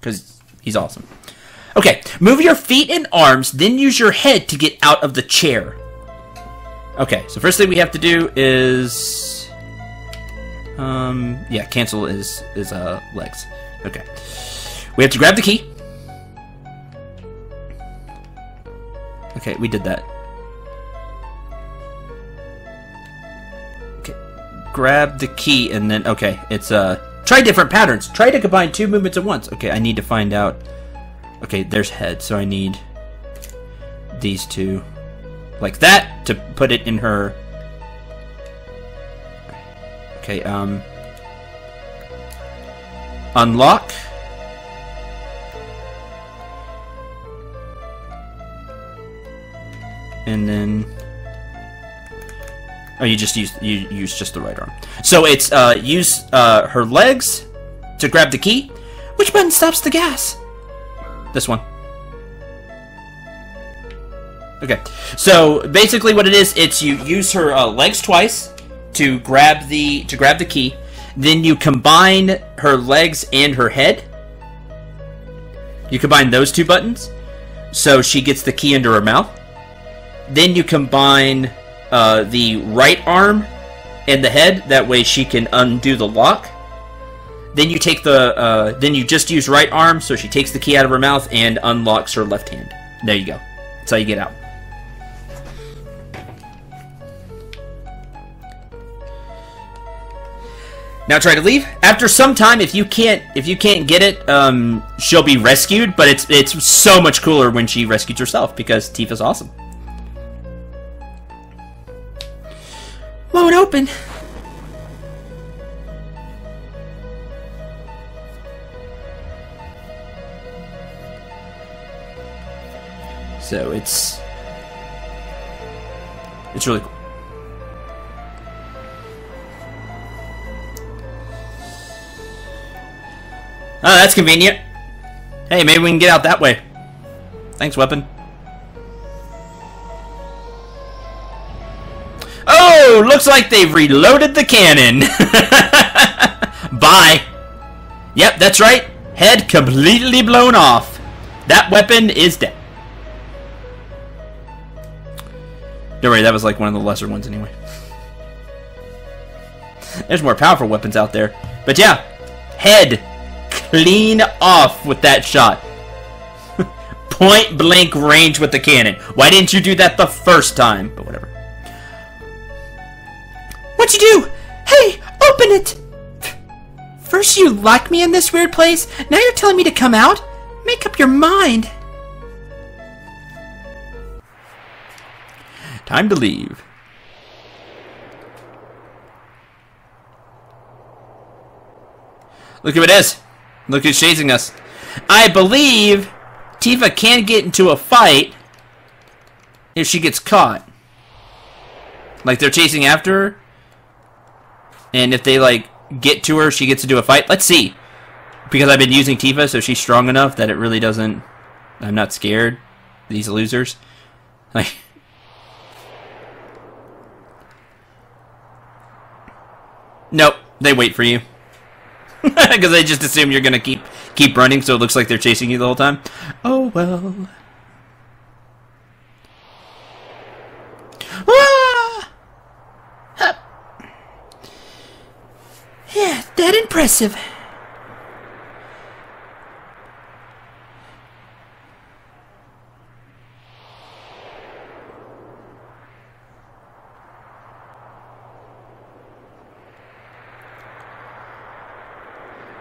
because he's awesome. Okay, move your feet and arms, then use your head to get out of the chair. Okay, so first thing we have to do is... yeah, cancel is legs. Okay. We have to grab the key. Okay, we did that. Okay, grab the key and then, okay, it's, try different patterns. Try to combine 2 movements at once. Okay, I need to find out. Okay, there's head, so I need these 2. Like that to put it in her. Okay, unlock. And then oh, you use just the right arm. So it's use her legs to grab the key. Which button stops the gas? This one. Okay. So basically what it is, it's you use her legs twice to grab the key. Then you combine her legs and her head. You combine those 2 buttons so she gets the key into her mouth. Then you combine the right arm and the head. That way she can undo the lock. Then you take the then you just use right arm, so she takes the key out of her mouth and unlocks her left hand. There you go. That's how you get out. Now try to leave. After some time, if you can't get it, she'll be rescued. But it's so much cooler when she rescues herself because Tifa's awesome. Won't open. So it's really cool. Oh, that's convenient. Hey, maybe we can get out that way. Thanks, weapon. Oh, looks like they've reloaded the cannon. Bye. Yep, that's right. Head completely blown off. That weapon is dead. Don't worry, that was like one of the lesser ones anyway. There's more powerful weapons out there. But yeah, head clean off with that shot. Point blank range with the cannon. Why didn't you do that the first time? But whatever. What'd you do? Hey, open it! First you locked me in this weird place, now you're telling me to come out? Make up your mind. Time to leave. Look who it is. Look who's chasing us. I believe Tifa can get into a fight if she gets caught. Like they're chasing after her. And if they like get to her, she gets to do a fight. Let's see. Because I've been using Tifa, so she's strong enough that it really doesn't... I'm not scared. These losers. Like... Nope, they wait for you. Because they just assume you're gonna keep running, so it looks like they're chasing you the whole time. Oh well. Ah! Hup. Yeah, that impressive.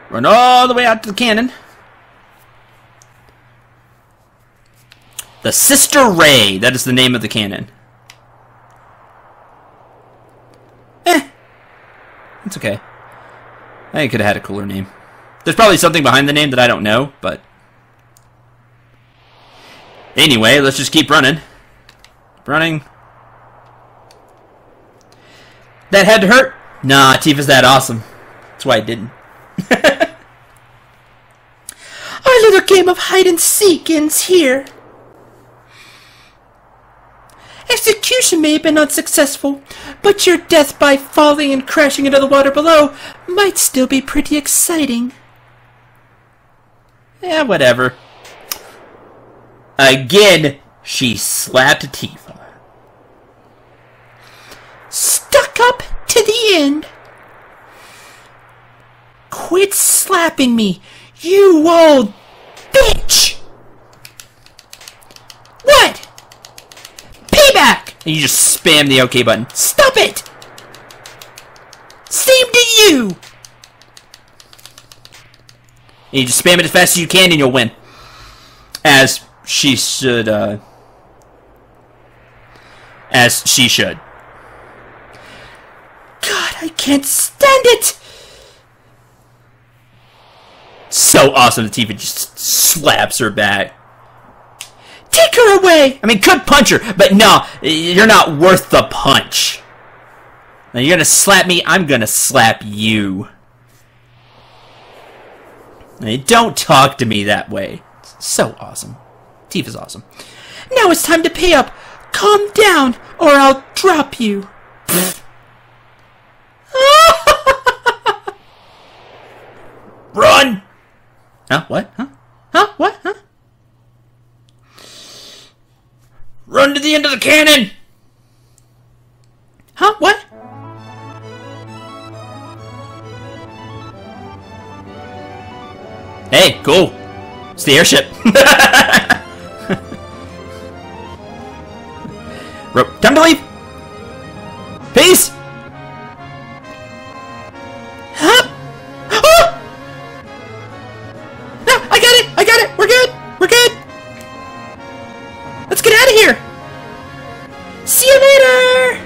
Run all the way out to the cannon. The Sister Ray. That is the name of the cannon. It's okay. I think it could have had a cooler name. There's probably something behind the name that I don't know, but... Anyway, let's just keep running. Keep running. That had to hurt? Nah, Tifa's that awesome. That's why I didn't. Our little game of hide and seek ends here. Execution may have been unsuccessful, but your death by falling and crashing into the water below might still be pretty exciting. Yeah, whatever. Again, she slapped Tifa. Stuck up to the end. Quit slapping me, you old bitch! What? Payback! And you just spam the OK button. Stop it! Same to you! And you just spam it as fast as you can and you'll win. As she should, As she should. God, I can't stand it! So awesome that Tifa just slaps her back. Take her away! I mean, could punch her, but no, you're not worth the punch. Now, you're gonna slap me, I'm gonna slap you. Now, don't talk to me that way. It's so awesome. Tifa's awesome. Now it's time to pay up. Calm down, or I'll drop you. Run! Huh? What? Huh? Huh? What? Huh? Run to the end of the cannon! Huh? What? Hey, cool. It's the airship. Time to leave! Peace! Huh? Oh! No, I got it! I got it! We're good! We're good! Let's get out of here! See you later!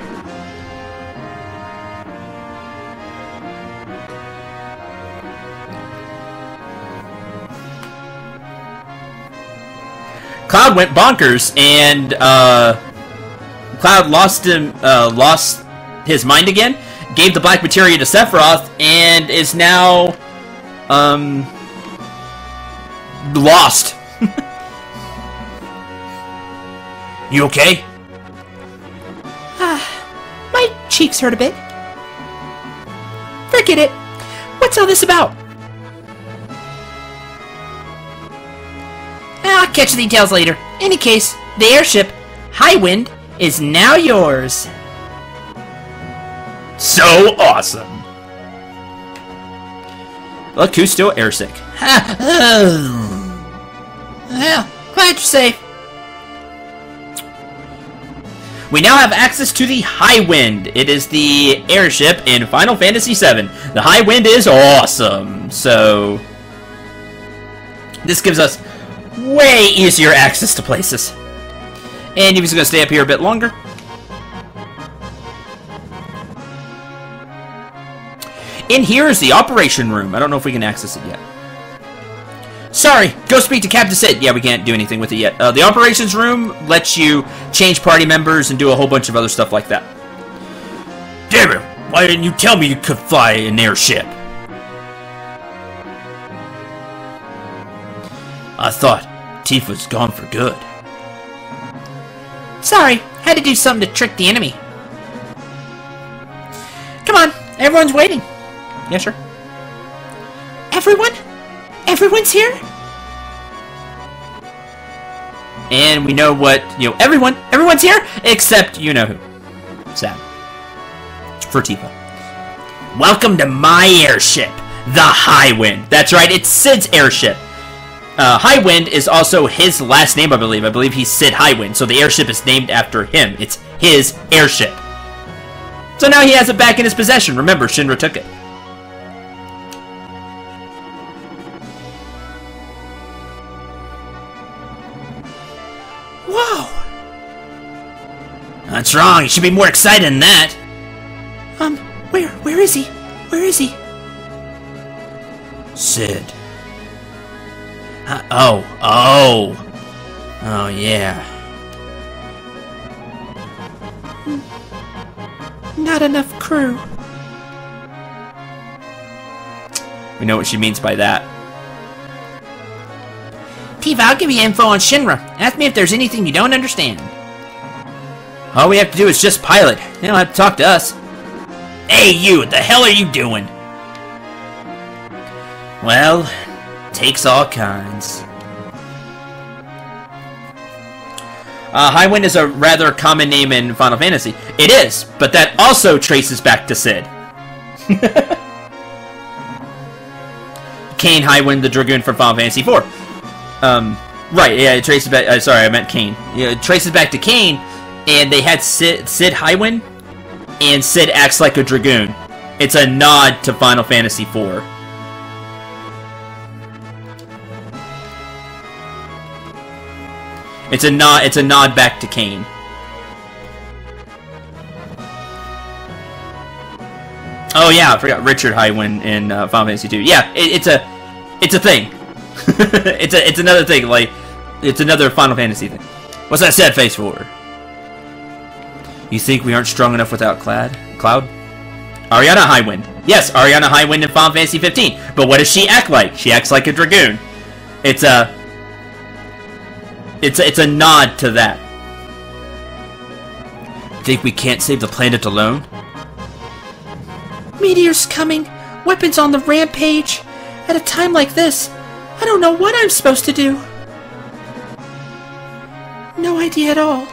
Cloud went bonkers, and Cloud lost his mind again, gave the black materia to Sephiroth, and is now lost. You okay? My cheeks hurt a bit. Forget it. What's all this about? I'll catch the details later. Any case, the airship, Highwind, is now yours. So awesome. Look who's still airsick. Well, glad you're safe. We now have access to the Highwind. It is the airship in Final Fantasy VII. The Highwind is awesome. So this gives us way easier access to places. And he was going to stay up here a bit longer. In here is the operation room. I don't know if we can access it yet. Sorry, go speak to Captain Sid. Yeah, we can't do anything with it yet. The operations room lets you change party members and do a whole bunch of other stuff like that. Damn it! Why didn't you tell me you could fly an airship? I thought Tifa's gone for good. Sorry, had to do something to trick the enemy. Come on, everyone's waiting. Yeah, sure. Everyone? Everyone's here? And we know what, everyone's here, except you know who. Sad. For Tifa. Welcome to my airship, the Highwind. That's right, it's Sid's airship. Highwind is also his last name, I believe. I believe he's Sid Highwind, so the airship is named after him. It's his airship. So now he has it back in his possession. Remember, Shinra took it. Whoa! That's wrong. You should be more excited than that. Where is he? Where is he? Sid. Oh, yeah. Not enough crew. We know what she means by that. Tifa, I'll give you info on Shinra. Ask me if there's anything you don't understand. All we have to do is just pilot. You don't have to talk to us. Hey, you! What the hell are you doing? Well, takes all kinds. Highwind is a rather common name in Final Fantasy. It is, but that also traces back to Cid. Kain Highwind, the Dragoon from Final Fantasy IV. Right, yeah, it traces back... sorry, I meant Kain. Yeah, it traces back to Kain, and they had Cid Highwind, and Cid acts like a Dragoon. It's a nod to Final Fantasy IV. It's a nod back to Kain. Oh yeah, I forgot Richard Highwind in Final Fantasy II. Yeah, it's a thing. it's another thing. Like, it's another Final Fantasy thing. What's that sad face for? You think we aren't strong enough without Cloud? Ariana Highwind. Yes, Ariana Highwind in Final Fantasy 15. But what does she act like? She acts like a Dragoon. It's a nod to that. Think we can't save the planet alone? Meteors coming, weapons on the rampage. At a time like this, I don't know what I'm supposed to do. No idea at all.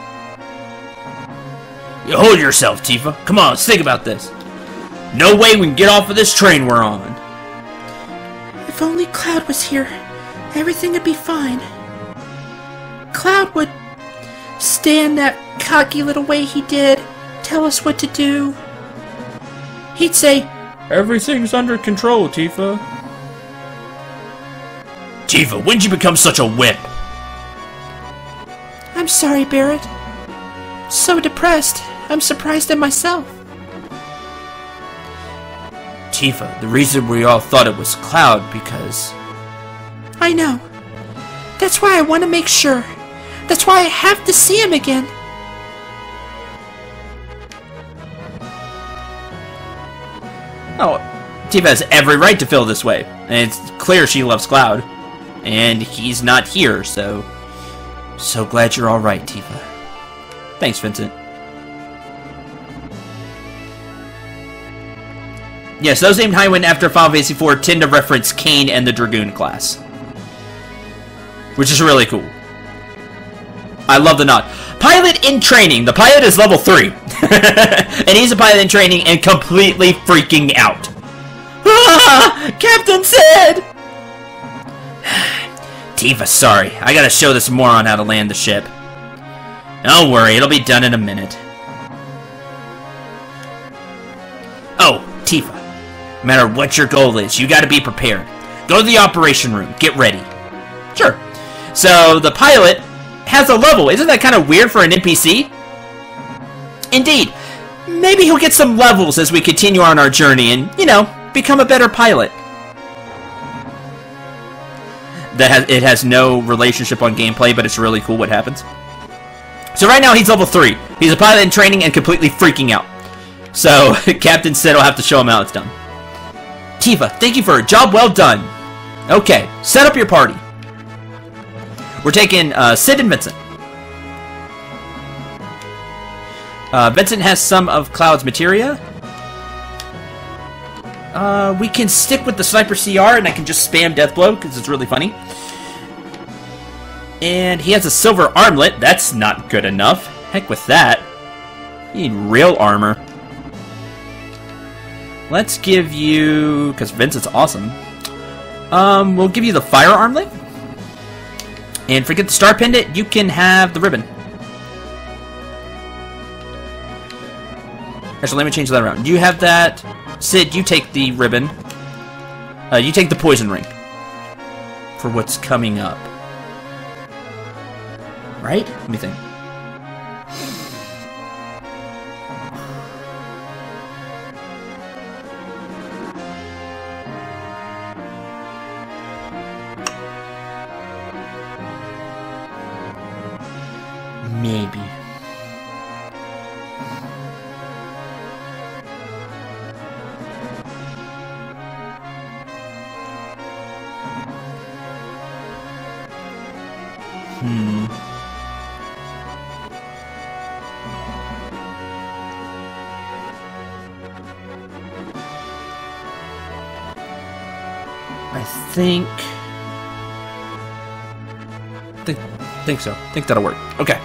You hold yourself, Tifa. Come on, let's think about this. No way we can get off of this train we're on. If only Cloud was here, everything would be fine. Cloud would stand that cocky little way he did, tell us what to do. He'd say, everything's under control, Tifa. Tifa, when'd you become such a whip? I'm sorry, Barret. So depressed, I'm surprised at myself. Tifa, the reason we all thought it was Cloud because... I know. That's why I want to make sure. That's why I have to see him again. Oh, Tifa has every right to feel this way. And it's clear she loves Cloud. And he's not here, so... So glad you're alright, Tifa. Thanks, Vincent. Yes, those named Highwind after Final Fantasy IV tend to reference Kain and the Dragoon class. Which is really cool. I love the nod. Pilot in training. The pilot is level 3. And he's a pilot in training and completely freaking out. Ah! Captain Cid! Tifa, sorry. I gotta show this moron how to land the ship. Don't worry, it'll be done in a minute. Oh, Tifa. No matter what your goal is, you gotta be prepared. Go to the operation room. Get ready. Sure. So, the pilot has a level. Isn't that kind of weird for an NPC? Indeed. Maybe he'll get some levels as we continue on our journey and, you know, become a better pilot. It has no relationship on gameplay, but it's really cool what happens. So right now he's level 3. He's a pilot in training and completely freaking out. So Captain Cid will have to show him how it's done. Tifa, thank you for a job well done. Okay, set up your party. We're taking Cid and Vincent. Vincent has some of Cloud's materia. We can stick with the Sniper CR and I can just spam Deathblow because it's really funny. And he has a silver armlet. That's not good enough. Heck with that. You need real armor. Let's give you... because Vincent's awesome. We'll give you the fire armlet. And forget the star pendant. You can have the ribbon. Actually, let me change that around. You have that... Cid, you take the ribbon. You take the poison ring. For what's coming up. Right? Let me think. Maybe. I think think so. I think that'll work. Okay.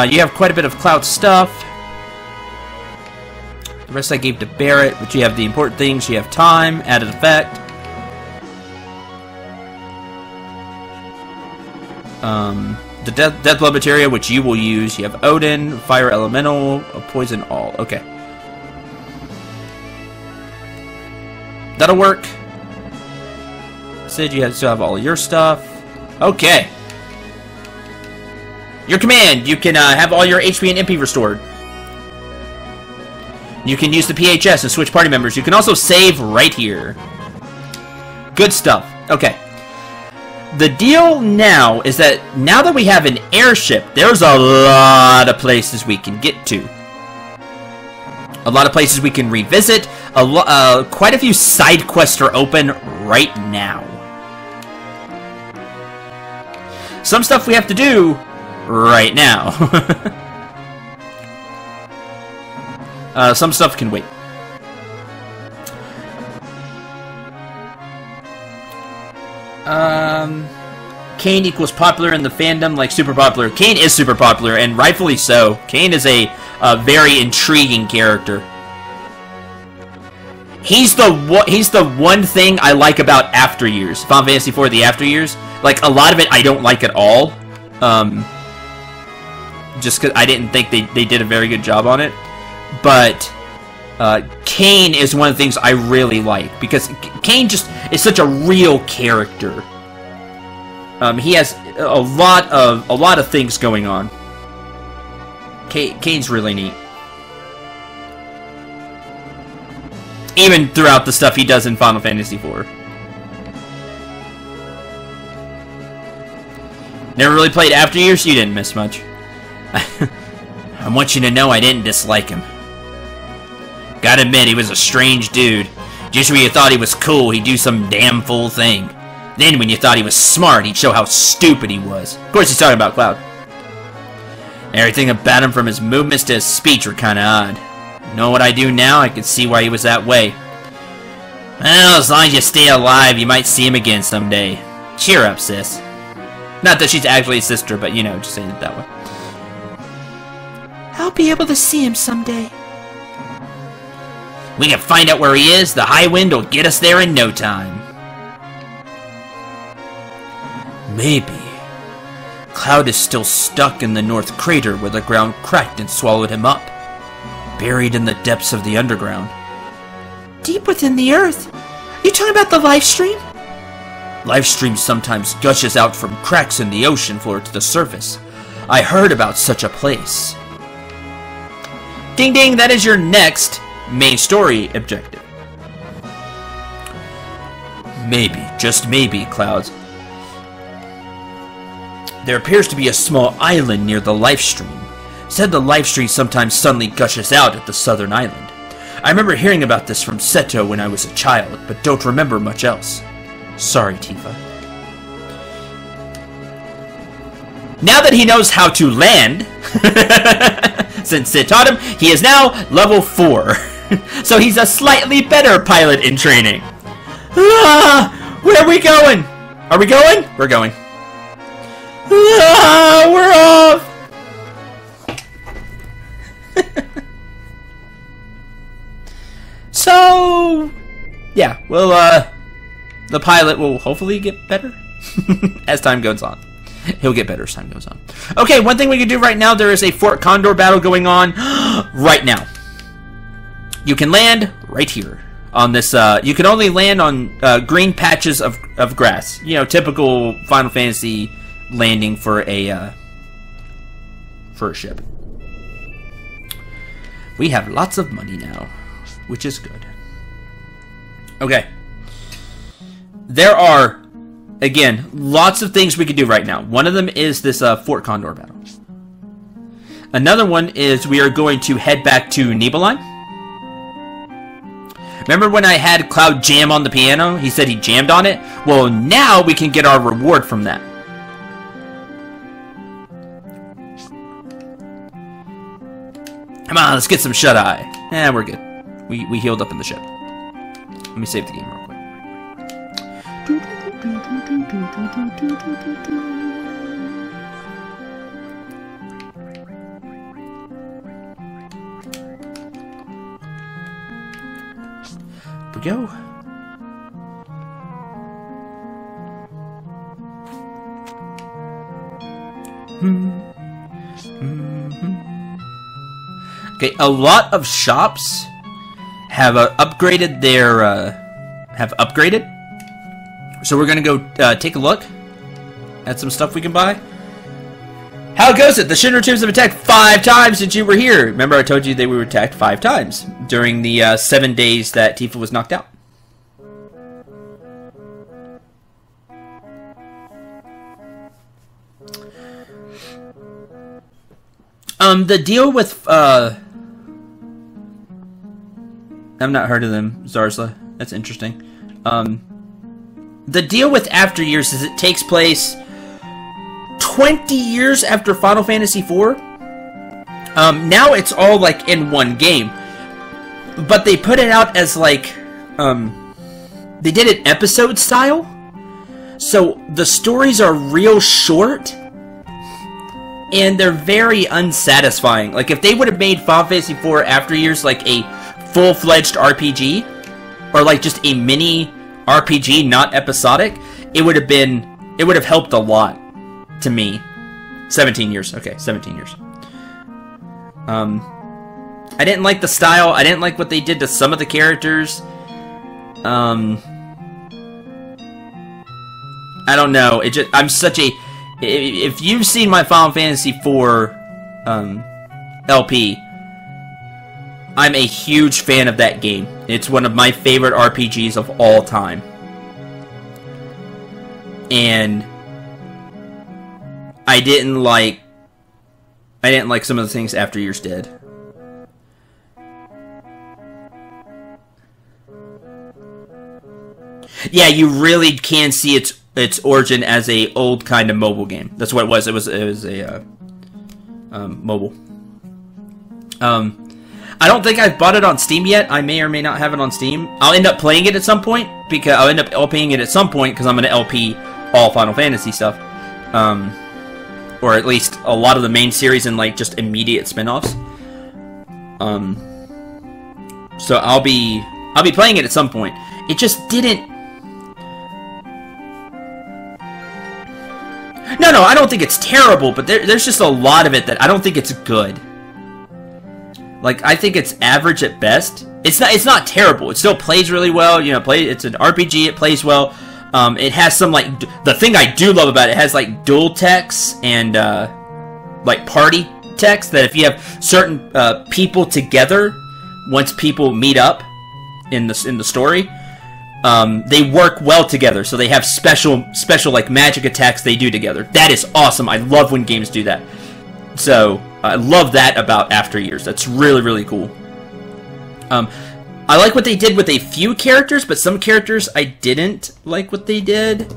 You have quite a bit of Cloud stuff. The rest I gave to Barrett, but you have the important things. You have time, added effect. The Death Blood materia, which you will use. You have Odin, Fire Elemental, Poison All. Okay. That'll work. Sid, you still have all your stuff. Okay. Your command. You can have all your HP and MP restored. You can use the PHS and switch party members. You can also save right here. Good stuff. Okay. The deal now is that now that we have an airship, there's a lot of places we can get to. A lot of places we can revisit. Quite a few side quests are open right now. Some stuff we have to do right now. Some stuff can wait. Kane equals popular in the fandom, like super popular. Kane is super popular, and rightfully so. Kane is a very intriguing character. He's the one thing I like about After Years. Final Fantasy IV, the After Years. Like, a lot of it I don't like at all. Just because I didn't think they did a very good job on it. But Kane is one of the things I really like. Because Kane just is such a real character. He has a lot of things going on. Kane's really neat. Even throughout the stuff he does in Final Fantasy IV. Never really played After Years? You didn't miss much. I want you to know I didn't dislike him. Gotta admit, he was a strange dude. Just when you thought he was cool, he'd do some damn fool thing. Then when you thought he was smart, he'd show how stupid he was. Of course he's talking about Cloud. Everything about him, from his movements to his speech, were kinda odd. You know what I do now? I can see why he was that way. Well, as long as you stay alive, you might see him again someday. Cheer up, sis. Not that she's actually a sister, but you know, just saying it that way. I'll be able to see him someday. We can find out where he is. The high wind will get us there in no time. Maybe. Cloud is still stuck in the North Crater where the ground cracked and swallowed him up. Buried in the depths of the underground. Deep within the earth? You talking about the life stream? Life stream sometimes gushes out from cracks in the ocean floor to the surface. I heard about such a place. Ding ding, that is your next main story objective. Maybe, just maybe, Cloud. There appears to be a small island near the life stream. Said the life stream sometimes suddenly gushes out at the southern island. I remember hearing about this from Seto when I was a child, but don't remember much else. Sorry, Tifa. Now that he knows how to land, since Sid taught him, he is now level 4. So he's a slightly better pilot in training. Ah, where are we going? Are we going? We're going. Ah, we're off! So, yeah, well, the pilot will hopefully get better as time goes on. He'll get better as time goes on. Okay, one thing we can do right now, there is a Fort Condor battle going on right now. You can land right here on this, you can only land on green patches of grass. You know, typical Final Fantasy landing for a ship. We have lots of money now, which is good. Okay. There are, again, lots of things we could do right now. One of them is this Fort Condor battle. Another one is we are going to head back to Nibelheim. Remember when I had Cloud jam on the piano? He said he jammed on it. Well, now we can get our reward from that. Come on, let's get some shut-eye. Eh, we're good. We healed up in the ship. Let me save the game real quick. we go. Okay, a lot of shops have upgraded their So we're gonna go take a look at some stuff we can buy. How goes it? The Shinra troops have attacked 5 times since you were here. Remember, I told you they were attacked 5 times during the 7 days that Tifa was knocked out. The deal with I've not heard of them, Zarzla. That's interesting. The deal with After Years is it takes place 20 years after Final Fantasy IV. Now it's all like in one game, but they put it out as like they did it episode style, so the stories are real short and they're very unsatisfying. Like if they would have made Final Fantasy IV After Years like a full-fledged RPG or like just a mini RPG, not episodic, it would have helped a lot. To me, 17 years. Okay, 17 years. I didn't like the style. I didn't like what they did to some of the characters. I don't know. I'm such a. If you've seen my Final Fantasy IV LP, I'm a huge fan of that game. It's one of my favorite RPGs of all time. And I didn't like some of the things After Years did. Yeah, you really can see its origin as a old kind of mobile game. That's what it was. It was a mobile. I don't think I've bought it on Steam yet. I may or may not have it on Steam. I'll end up playing it at some point because I'm going to LP all Final Fantasy stuff. Or at least a lot of the main series and like just immediate spin-offs. So I'll be playing it at some point. It just didn't. No, I don't think it's terrible, but there's just a lot of it that I don't think it's good. Like I think it's average at best. It's not terrible. It still plays really well. You know, it's an RPG. It plays well. It has some, like, the thing I do love about it has, like, dual text and, like, party text that if you have certain, people together, once people meet up in the story, they work well together, so they have special, like, magic attacks they do together. That is awesome. I love when games do that. So, I love that about After Years. That's really, really cool. I like what they did with a few characters, but some characters I didn't like what they did.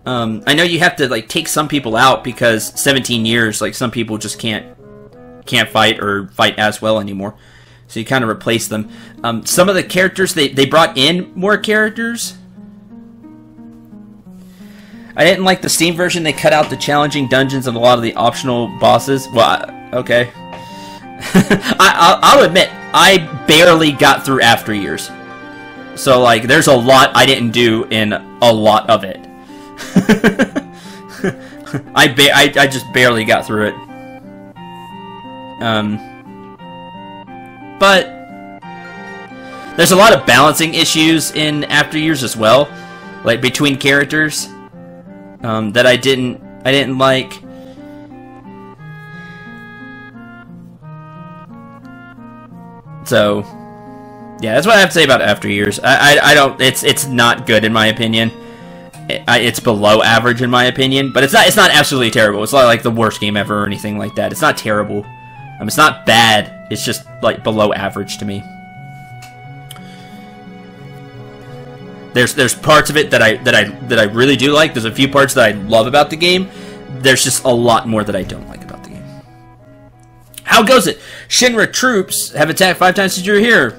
I know you have to like take some people out because 17 years, like some people just can't fight or fight as well anymore. So you kind of replace them. Some of the characters they brought in more characters. I didn't like the Steam version. They cut out the challenging dungeons and a lot of the optional bosses. Well, okay. I'll admit, I barely got through After Years. So, like, there's a lot I didn't do in a lot of it. I just barely got through it. But there's a lot of balancing issues in After Years as well, like between characters, that I didn't like. So, yeah, that's what I have to say about After Years. I don't. It's not good in my opinion. It's below average in my opinion, but it's not absolutely terrible. It's not like the worst game ever or anything like that. It's not terrible. It's not bad. It's just like below average to me. There's parts of it that I really do like. There's a few parts that I love about the game. There's just a lot more that I don't like about the game. How goes it? Shinra troops have attacked 5 times since you were here.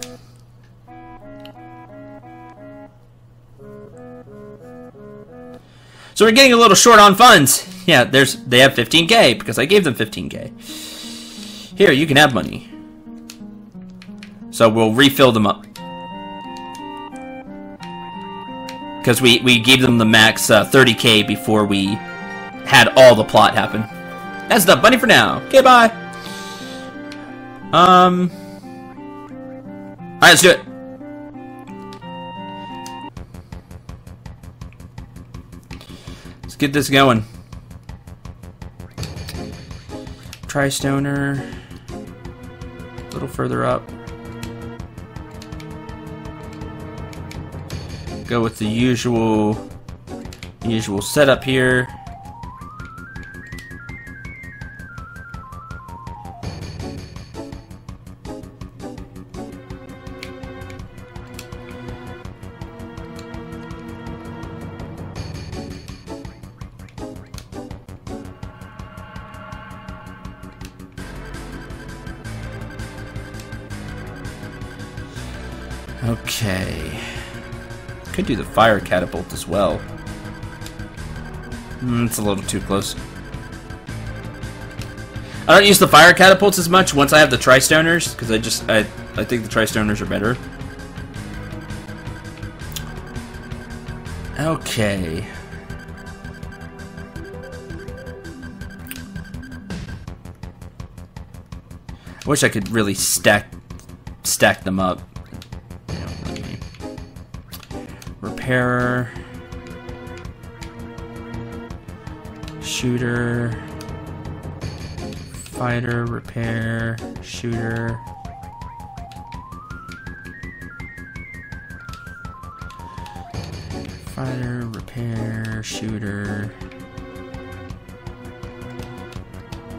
So we're getting a little short on funds. Yeah, they have 15k because I gave them 15k. Here, you can have money. So we'll refill them up. Because we gave them the max 30k before we had all the plot happen. That's the bunny for now. Okay, bye. Alright, let's do it. Let's get this going. Tri-stoner. A little further up. Go with the usual setup here. Okay. Could do the fire catapult as well. It's a little too close. I don't use the fire catapults as much once I have the tri-stoners, because I think the tri-stoners are better. Okay. I wish I could really stack them up. Repairer, shooter, fighter, repair, shooter, fighter, repair, shooter,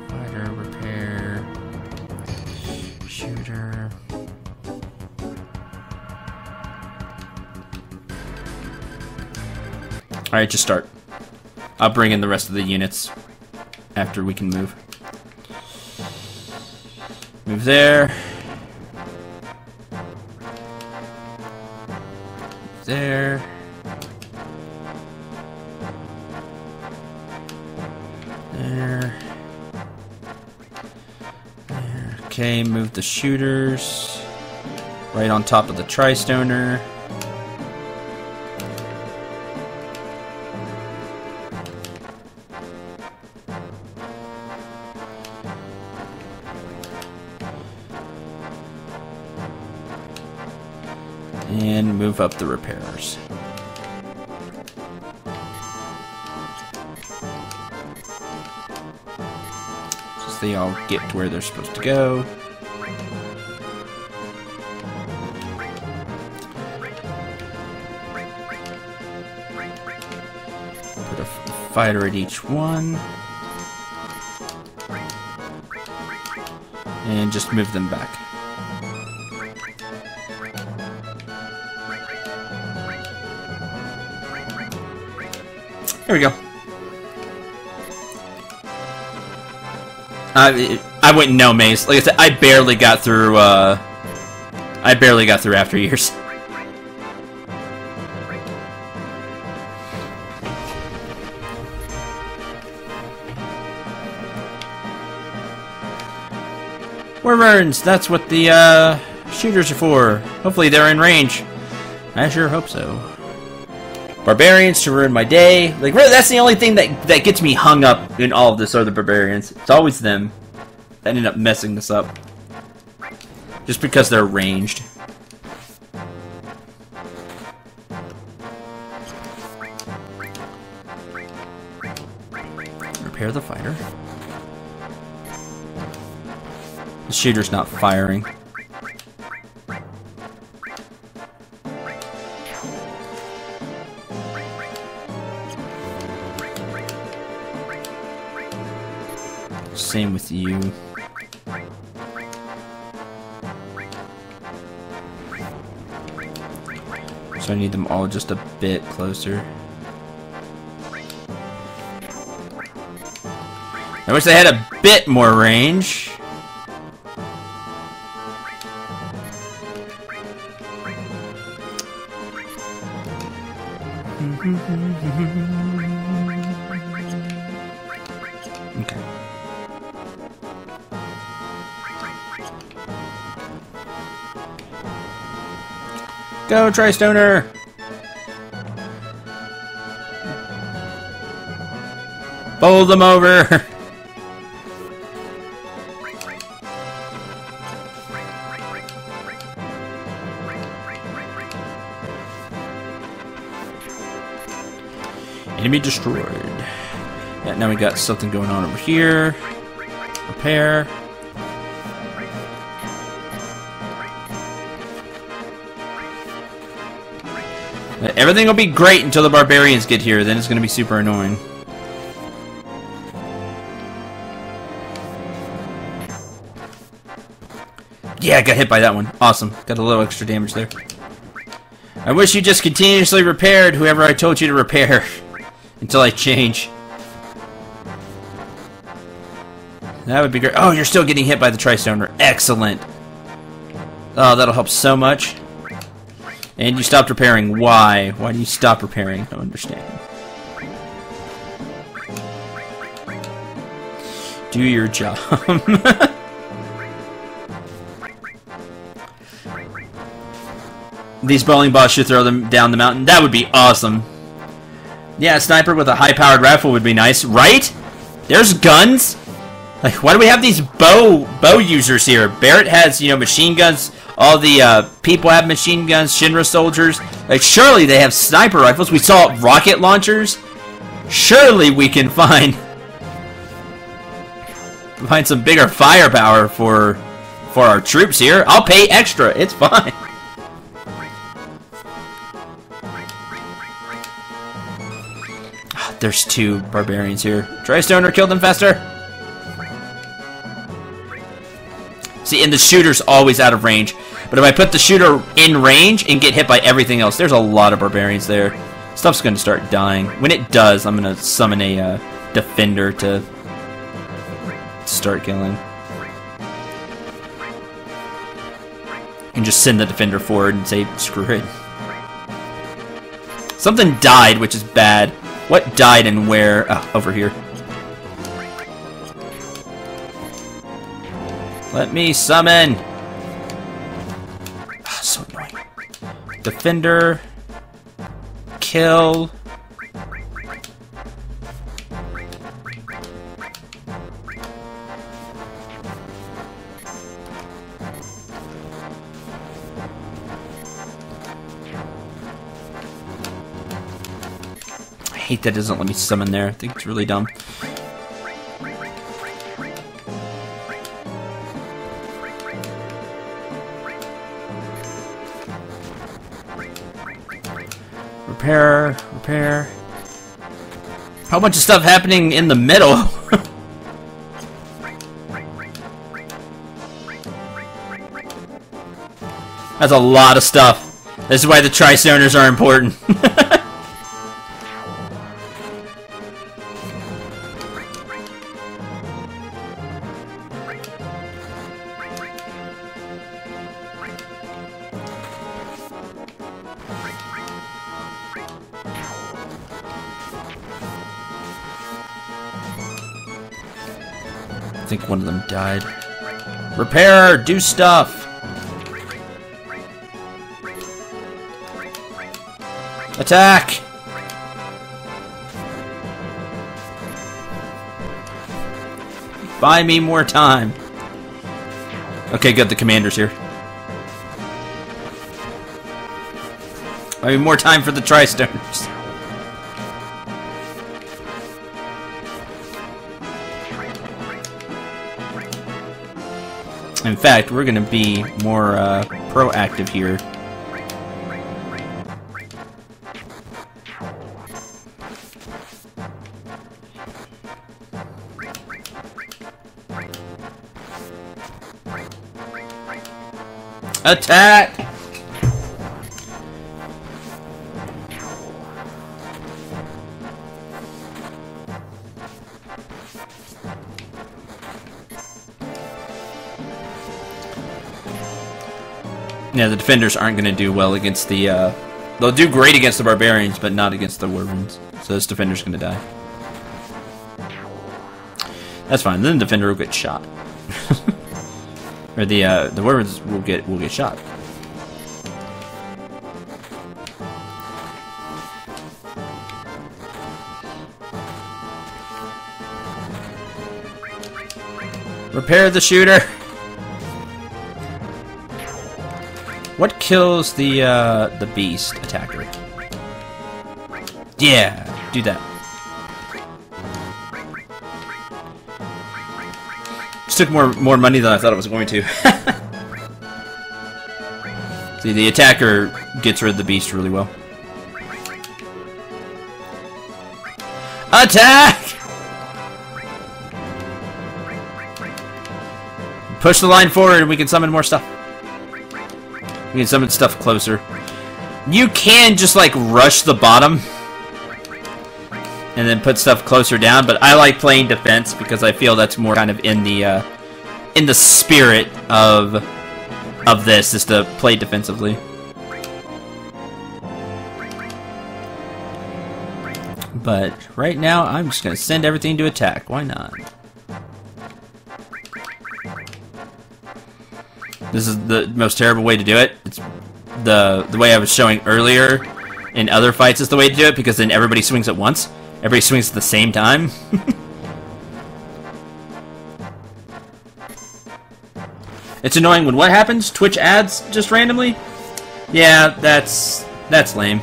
fighter, repair, shooter. Alright, just start. I'll bring in the rest of the units after we can move. Move there. There. There. There. Okay, move the shooters right on top of the tri-stoner. And move up the repairs. So they all get to where they're supposed to go. Put a fighter at each one. And just move them back. There we go. I wouldn't know, Maze. Like I said, I barely got through After Years. Wyverns, that's what the shooters are for. Hopefully they're in range. I sure hope so. Barbarians to ruin my day. Like, really, that's the only thing that gets me hung up in all of this are the barbarians. It's always them that end up messing this up. Just because they're ranged. Repair the fighter. The shooter's not firing. Same with you. So I need them all just a bit closer. I wish they had a bit more range. Okay. Go, Tri-Stoner! Bowl them over. Enemy destroyed. Yeah, now we got something going on over here. Repair. Everything will be great until the barbarians get here, then it's going to be super annoying. Yeah, I got hit by that one. Awesome. Got a little extra damage there. I wish you just continuously repaired whoever I told you to repair. Until I change. That would be great. Oh, you're still getting hit by the Tri-Stoner. Excellent. Oh, that'll help so much. And you stopped repairing. Why? Why do you stop repairing? I don't understand. Do your job. These bowling balls should throw them down the mountain. That would be awesome. Yeah, a sniper with a high-powered rifle would be nice, right? There's guns. Like, why do we have these bow users here? Barrett has, you know, machine guns. All the people have machine guns. Shinra soldiers. Like, surely they have sniper rifles. We saw rocket launchers. Surely we can find some bigger firepower for our troops here. I'll pay extra. It's fine. There's two barbarians here. Tri-Stoner, kill them faster! See, and the shooter's always out of range. But if I put the shooter in range and get hit by everything else, there's a lot of barbarians there. Stuff's gonna start dying. When it does, I'm gonna summon a defender to start killing. And just send the defender forward and say, screw it. Something died, which is bad. What died and where? Oh, over here. Let me summon! Oh, so annoying. Defender. Kill. I hate that it doesn't let me summon there. I think it's really dumb. Repair, repair. A whole bunch of stuff happening in the middle. That's a lot of stuff. This is why the Tri-Stoners are important. I think one of them died. Repair! Do stuff! Attack! Buy me more time. Okay, good. The commander's here. Buy me more time for the Tri-Stoners. In fact, we're going to be more proactive here. Attack! Yeah, the defenders aren't going to do well against the, they'll do great against the barbarians, but not against the wyverns. So this defender's going to die. That's fine, then the defender will get shot. Or the wyverns will get shot. Repair the shooter. What kills the beast attacker? Yeah, do that. Just took more money than I thought it was going to. See, the attacker gets rid of the beast really well. Attack! Push the line forward and we can summon more stuff. We can summon stuff closer. You can just like rush the bottom and then put stuff closer down, but I like playing defense because I feel that's more kind of in the spirit of this, is to play defensively. But right now, I'm just gonna send everything to attack. Why not? This is the most terrible way to do it. It's the way I was showing earlier in other fights is the way to do it, because then everybody swings at once. Everybody swings at the same time. It's annoying when what happens? Twitch ads just randomly? Yeah, that's lame.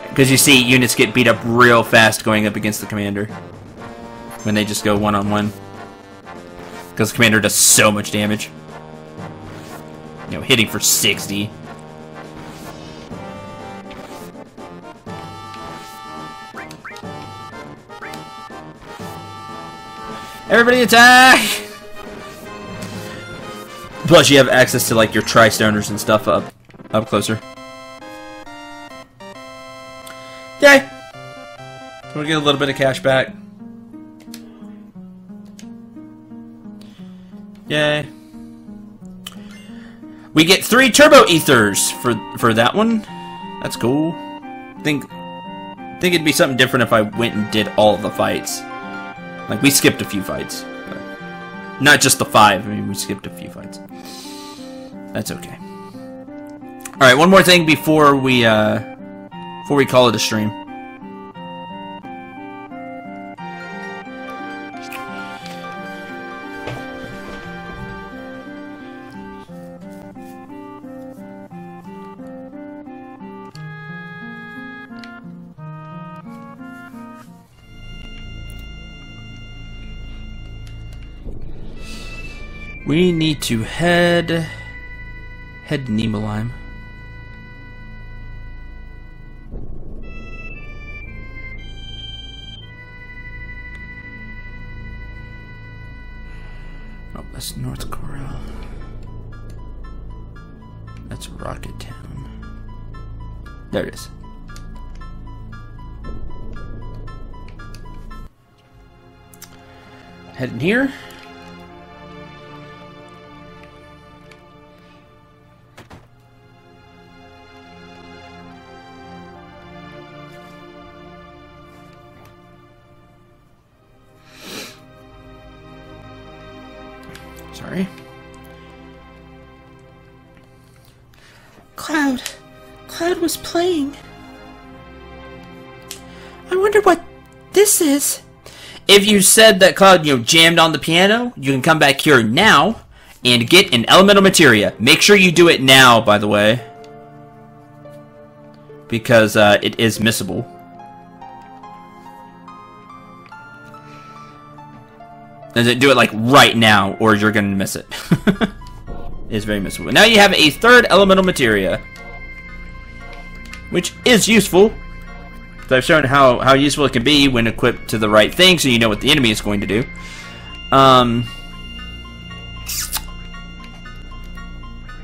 Because you see units get beat up real fast going up against the commander when they just go one-on-one. Because the commander does so much damage. You know, hitting for 60. Everybody attack! Plus you have access to like your tri-stoners and stuff up closer. Yay! So we get a little bit of cash back. Yay. We get 3 turbo ethers for that one. That's cool. Think it'd be something different if I went and did all of the fights. Like, we skipped a few fights. But not just the 5. I mean, we skipped a few fights. That's okay. Alright, one more thing before we call it a stream. We need to head to Nibelheim. Oh, that's North Corral. That's Rocket Town. There it is. Heading here. Sorry. Cloud was playing. I wonder what this is. If you said that Cloud, jammed on the piano, you can come back here now and get an elemental materia. Make sure you do it now, by the way, because it is missable. And do it like right now, or you're gonna miss it. It's very missable. Now you have a 3rd elemental materia, which is useful. So I've shown how useful it can be when equipped to the right thing, so you know what the enemy is going to do.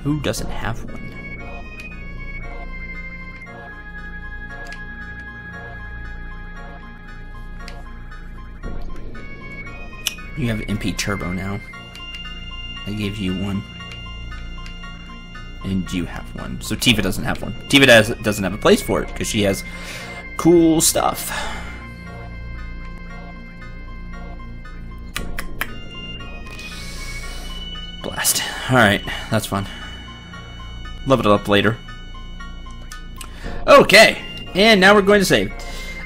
Who doesn't have one? You have MP Turbo now. I gave you one. And you have one. So Tifa doesn't have one. Tifa doesn't have a place for it, because she has cool stuff. Blast. Alright, that's fun. Level it up later. Okay, and now we're going to save.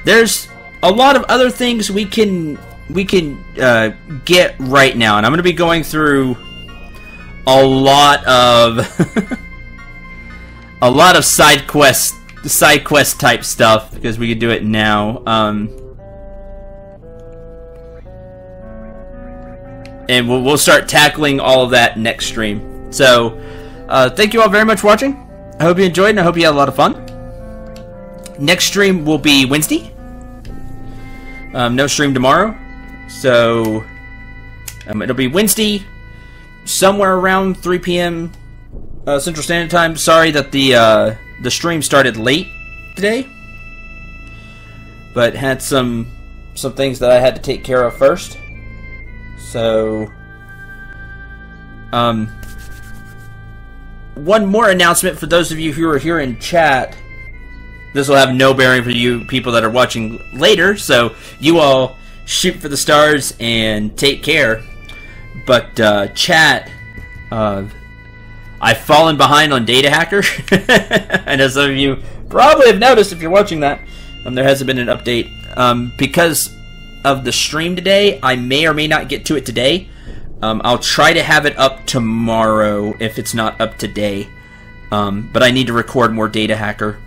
There's a lot of other things we can get right now, and I'm going to be going through a lot of a lot of side quest type stuff, because we could do it now. And we'll start tackling all of that next stream. So, thank you all very much for watching. I hope you enjoyed, and I hope you had a lot of fun. Next stream will be Wednesday. No stream tomorrow. So, it'll be Wednesday, somewhere around 3 p.m. Central Standard Time. Sorry that the stream started late today, but had some things that I had to take care of first. So, one more announcement for those of you who are here in chat. This will have no bearing for you people that are watching later, so you all shoot for the stars and take care. But, chat, I've fallen behind on Data Hacker. I know some of you probably have noticed if you're watching that. There hasn't been an update. Because of the stream today, I may or may not get to it today. I'll try to have it up tomorrow if it's not up today. But I need to record more Data Hacker.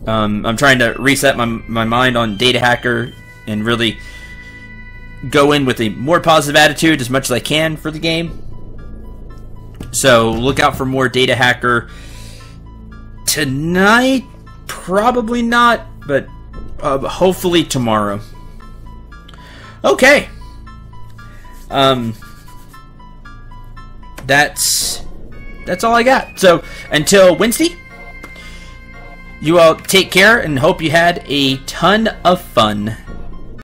I'm trying to reset my mind on Data Hacker and really go in with a more positive attitude as much as I can for the game. So look out for more Data Hacker tonight. Probably not, but hopefully tomorrow. Okay. That's all I got. So until Wednesday, you all take care and hope you had a ton of fun.